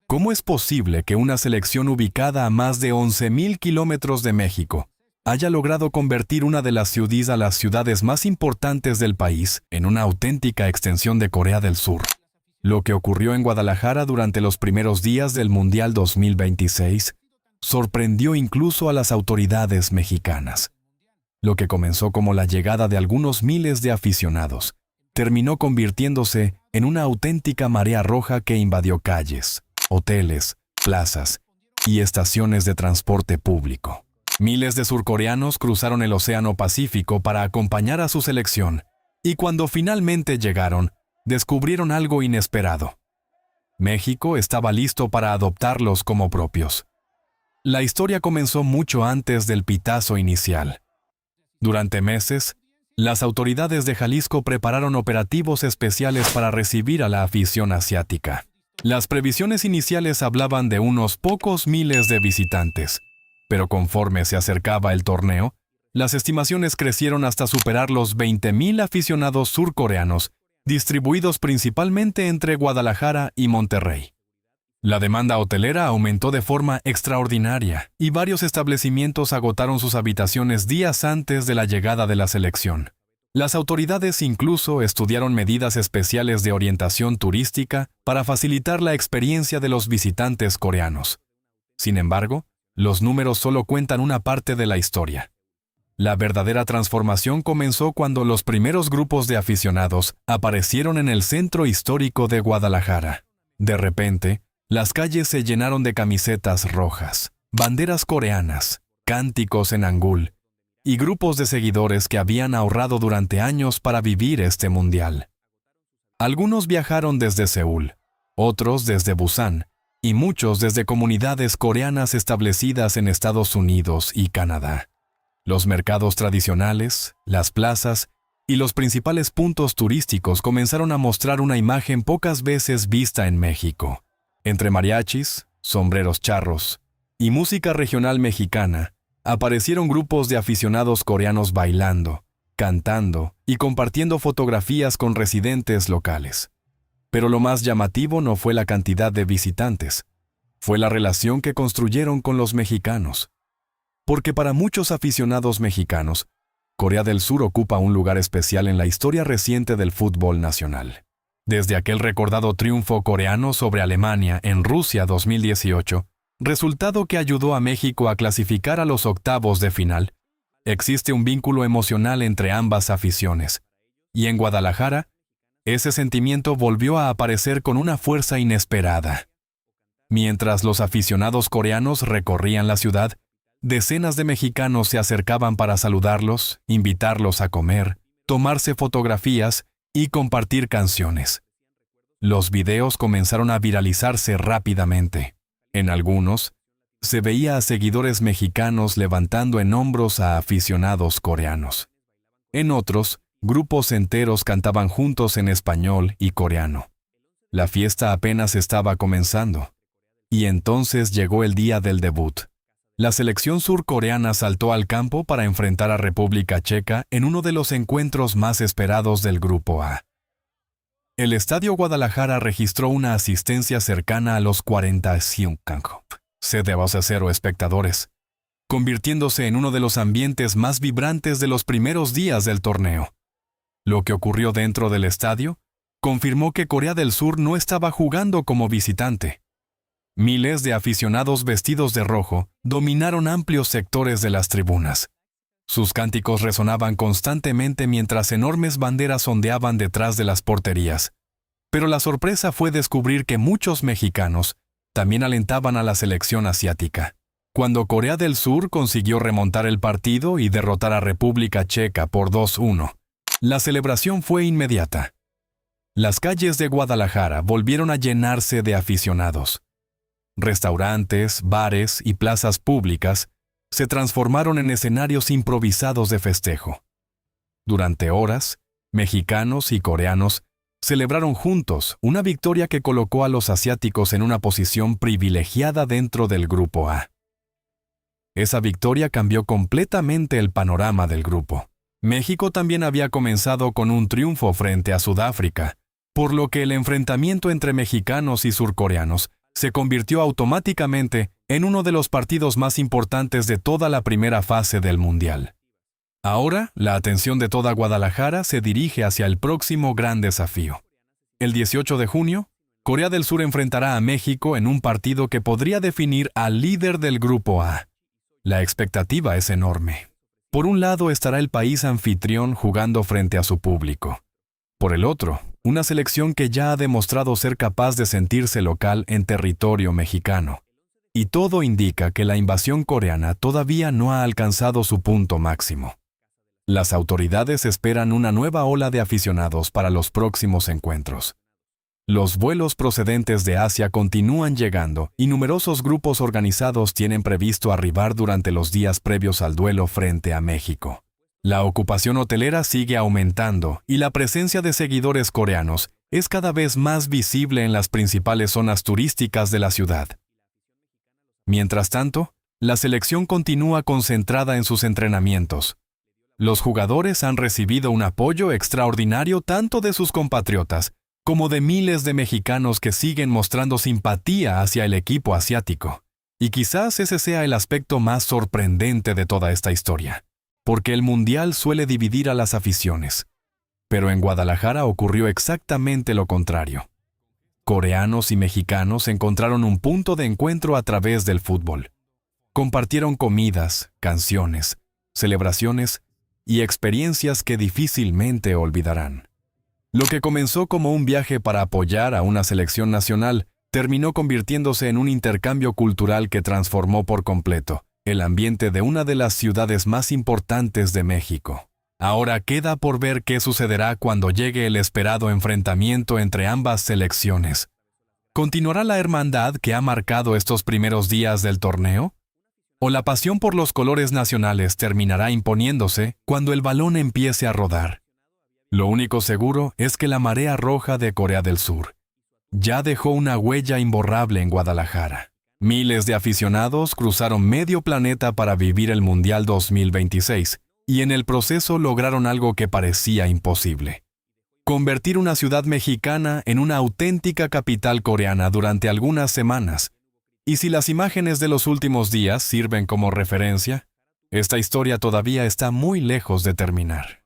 ¿Cómo es posible que una selección ubicada a más de 11.000 kilómetros de México haya logrado convertir una de las ciudades más importantes del país en una auténtica extensión de Corea del Sur? Lo que ocurrió en Guadalajara durante los primeros días del Mundial 2026 sorprendió incluso a las autoridades mexicanas. Lo que comenzó como la llegada de algunos miles de aficionados terminó convirtiéndose en una auténtica marea roja que invadió calles, hoteles, plazas y estaciones de transporte público. Miles de surcoreanos cruzaron el Océano Pacífico para acompañar a su selección, y cuando finalmente llegaron, descubrieron algo inesperado. México estaba listo para adoptarlos como propios. La historia comenzó mucho antes del pitazo inicial. Durante meses, las autoridades de Jalisco prepararon operativos especiales para recibir a la afición asiática. Las previsiones iniciales hablaban de unos pocos miles de visitantes, pero conforme se acercaba el torneo, las estimaciones crecieron hasta superar los 20.000 aficionados surcoreanos, distribuidos principalmente entre Guadalajara y Monterrey. La demanda hotelera aumentó de forma extraordinaria y varios establecimientos agotaron sus habitaciones días antes de la llegada de la selección. Las autoridades incluso estudiaron medidas especiales de orientación turística para facilitar la experiencia de los visitantes coreanos. Sin embargo, los números solo cuentan una parte de la historia. La verdadera transformación comenzó cuando los primeros grupos de aficionados aparecieron en el centro histórico de Guadalajara. De repente, las calles se llenaron de camisetas rojas, banderas coreanas, cánticos en hangul y grupos de seguidores que habían ahorrado durante años para vivir este mundial. Algunos viajaron desde Seúl, otros desde Busan y muchos desde comunidades coreanas establecidas en Estados Unidos y Canadá. Los mercados tradicionales, las plazas y los principales puntos turísticos comenzaron a mostrar una imagen pocas veces vista en México. Entre mariachis, sombreros charros y música regional mexicana, aparecieron grupos de aficionados coreanos bailando, cantando y compartiendo fotografías con residentes locales. Pero lo más llamativo no fue la cantidad de visitantes, fue la relación que construyeron con los mexicanos. Porque para muchos aficionados mexicanos, Corea del Sur ocupa un lugar especial en la historia reciente del fútbol nacional. Desde aquel recordado triunfo coreano sobre Alemania en Rusia 2018, resultado que ayudó a México a clasificar a los octavos de final, existe un vínculo emocional entre ambas aficiones. Y en Guadalajara, ese sentimiento volvió a aparecer con una fuerza inesperada. Mientras los aficionados coreanos recorrían la ciudad, decenas de mexicanos se acercaban para saludarlos, invitarlos a comer, tomarse fotografías y compartir canciones. Los videos comenzaron a viralizarse rápidamente. En algunos, se veía a seguidores mexicanos levantando en hombros a aficionados coreanos. En otros, grupos enteros cantaban juntos en español y coreano. La fiesta apenas estaba comenzando. Y entonces llegó el día del debut. La selección surcoreana saltó al campo para enfrentar a República Checa en uno de los encuentros más esperados del Grupo A. El Estadio Guadalajara registró una asistencia cercana a los 45,000 espectadores, convirtiéndose en uno de los ambientes más vibrantes de los primeros días del torneo. Lo que ocurrió dentro del estadio confirmó que Corea del Sur no estaba jugando como visitante. Miles de aficionados vestidos de rojo dominaron amplios sectores de las tribunas. Sus cánticos resonaban constantemente mientras enormes banderas ondeaban detrás de las porterías. Pero la sorpresa fue descubrir que muchos mexicanos también alentaban a la selección asiática. Cuando Corea del Sur consiguió remontar el partido y derrotar a República Checa por 2-1, la celebración fue inmediata. Las calles de Guadalajara volvieron a llenarse de aficionados. Restaurantes, bares y plazas públicas se transformaron en escenarios improvisados de festejo. Durante horas, mexicanos y coreanos celebraron juntos una victoria que colocó a los asiáticos en una posición privilegiada dentro del Grupo A. Esa victoria cambió completamente el panorama del grupo. México también había comenzado con un triunfo frente a Sudáfrica, por lo que el enfrentamiento entre mexicanos y surcoreanos se convirtió automáticamente en uno de los partidos más importantes de toda la primera fase del Mundial. Ahora, la atención de toda Guadalajara se dirige hacia el próximo gran desafío. El 18 de junio, Corea del Sur enfrentará a México en un partido que podría definir al líder del Grupo A. La expectativa es enorme. Por un lado estará el país anfitrión jugando frente a su público. Por el otro, una selección que ya ha demostrado ser capaz de sentirse local en territorio mexicano. Y todo indica que la invasión coreana todavía no ha alcanzado su punto máximo. Las autoridades esperan una nueva ola de aficionados para los próximos encuentros. Los vuelos procedentes de Asia continúan llegando y numerosos grupos organizados tienen previsto arribar durante los días previos al duelo frente a México. La ocupación hotelera sigue aumentando y la presencia de seguidores coreanos es cada vez más visible en las principales zonas turísticas de la ciudad. Mientras tanto, la selección continúa concentrada en sus entrenamientos. Los jugadores han recibido un apoyo extraordinario tanto de sus compatriotas como de miles de mexicanos que siguen mostrando simpatía hacia el equipo asiático. Y quizás ese sea el aspecto más sorprendente de toda esta historia, porque el Mundial suele dividir a las aficiones. Pero en Guadalajara ocurrió exactamente lo contrario. Coreanos y mexicanos encontraron un punto de encuentro a través del fútbol. Compartieron comidas, canciones, celebraciones y experiencias que difícilmente olvidarán. Lo que comenzó como un viaje para apoyar a una selección nacional terminó convirtiéndose en un intercambio cultural que transformó por completo el ambiente de una de las ciudades más importantes de México. Ahora queda por ver qué sucederá cuando llegue el esperado enfrentamiento entre ambas selecciones. ¿Continuará la hermandad que ha marcado estos primeros días del torneo? ¿O la pasión por los colores nacionales terminará imponiéndose cuando el balón empiece a rodar? Lo único seguro es que la marea roja de Corea del Sur ya dejó una huella imborrable en Guadalajara. Miles de aficionados cruzaron medio planeta para vivir el Mundial 2026 y en el proceso lograron algo que parecía imposible: convertir una ciudad mexicana en una auténtica capital coreana durante algunas semanas. Y si las imágenes de los últimos días sirven como referencia, esta historia todavía está muy lejos de terminar.